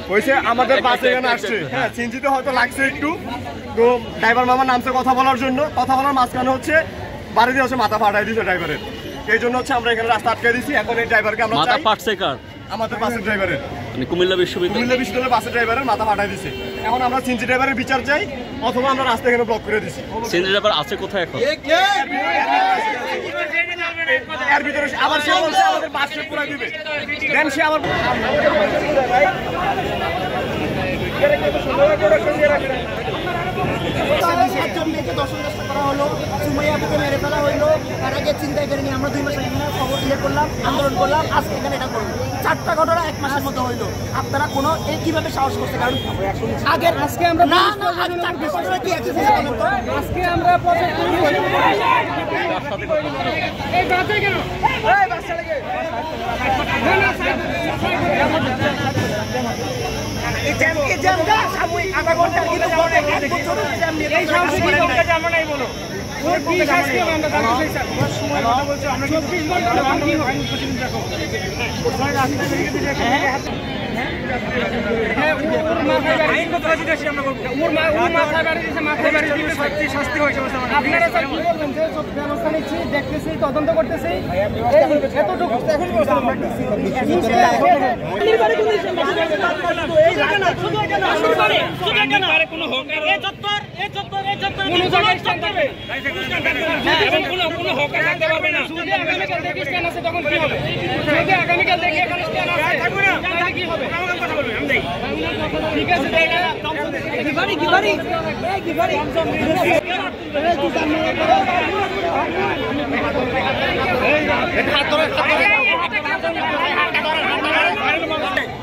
হয়েছে আমাদের বাস এখানে আসছে, হ্যাঁ সিএনজিতে হয়তো লাগছে একটু, তো ড্রাইভার মামা নামছে কথা বলার জন্য, কথা বলার মাঝখানে হচ্ছে বাড়ি দিয়ে হচ্ছে মাথা ফাটাই দিয়েছে ড্রাইভারের, এই জন্য হচ্ছে আমরা এখানে রাস্তা আটকে দিয়েছি। এখন এই ড্রাইভারকে আমরা মাথা ফাটছে কার? আমাদের বাসের ড্রাইভারের, মানে কুমিল্লা বিশ্ববিদ্যালয়ের বাসের ড্রাইভারের মাথা ফাটাই দিয়েছে। এখন আমরা সিএনজি ড্রাইভারের বিচার চাই, অথবা আমরা রাস্তা এখানে ব্লক করে দিচ্ছি। সিএনজি ড্রাইভার আছে কোথায় এখন? এর ভিতরে আবার সে বলছে আমাদের বাসে পুরো দিবে, দেন সে আবার মেরে ফেলা হইলো, তার আগে চিন্তাই করিনি। আমরা 2 মাস এখানে খবর করলাম, আন্দোলন করলাম, আজকে এখানে এটা করবো। 4টা ঘটনা 1 মাসের মধ্যে হইলো। আপনারা কোনো কিভাবে সাহস করছে? কারণ আগের আজকে আমরা না না আগে 4টা ঘটনা কি এক্সারসাইজ করলাম তো আজকে আমরা প্রজেক্ট তৈরি হইলো। এই বাসে কেন? এই বাসে লাগে না না এই জ্যামটা সাময়িক আধা ঘন্টা কিন্তু বড় এক বছরের জ্যাম নিয়ে এই সাময়িক লোকটা জানো নাই বলো। ওর কি শাস্তি হবে আমরা জানতে চাই স্যার। ওর সময় কথা বলছো আমরা 24 ঘন্টা বাকি হয় প্রতিদিন দেখো। ওই রাস্তা থেকে দেখো হ্যাঁ ওর মাথায় বাড়ি আইন কত রাজি দেশে আমরা করব। ওর মাথায় বাড়ি দিয়েছে, মাথায় বাড়ি দিলে সত্যি শাস্তি হয় সমস্যা মানে। আপনারা স্যার কি বলবেন যে ব্যবস্থা নিচ্ছি, দেখতেছি, তদন্ত করতেছি, এতটুকু এখন ব্যবস্থা আমরা করতেছি। নির্বাচনী কমিশন এই লাগে না শুধু এটা না শুধু এটা না কোনো হকার এই চত্বর কোনো জায়গায় স্ট্যান্ড হবে এবং কোনো হকার থাকতে পারবে না। যদি আগামীকাল দেখি স্ট্যান্ড আছে তখন কি হবে? যদি আগামীকাল দেখি এখানে স্ট্যান্ড আছে থাকবে না তাহলে কি হবে? আমার কথা বলবেন আমি দেই ঠিক আছে দেই না গিবারি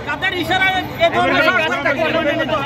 কাদের ইশারায় এই ধরনের কাজটা করবেন তো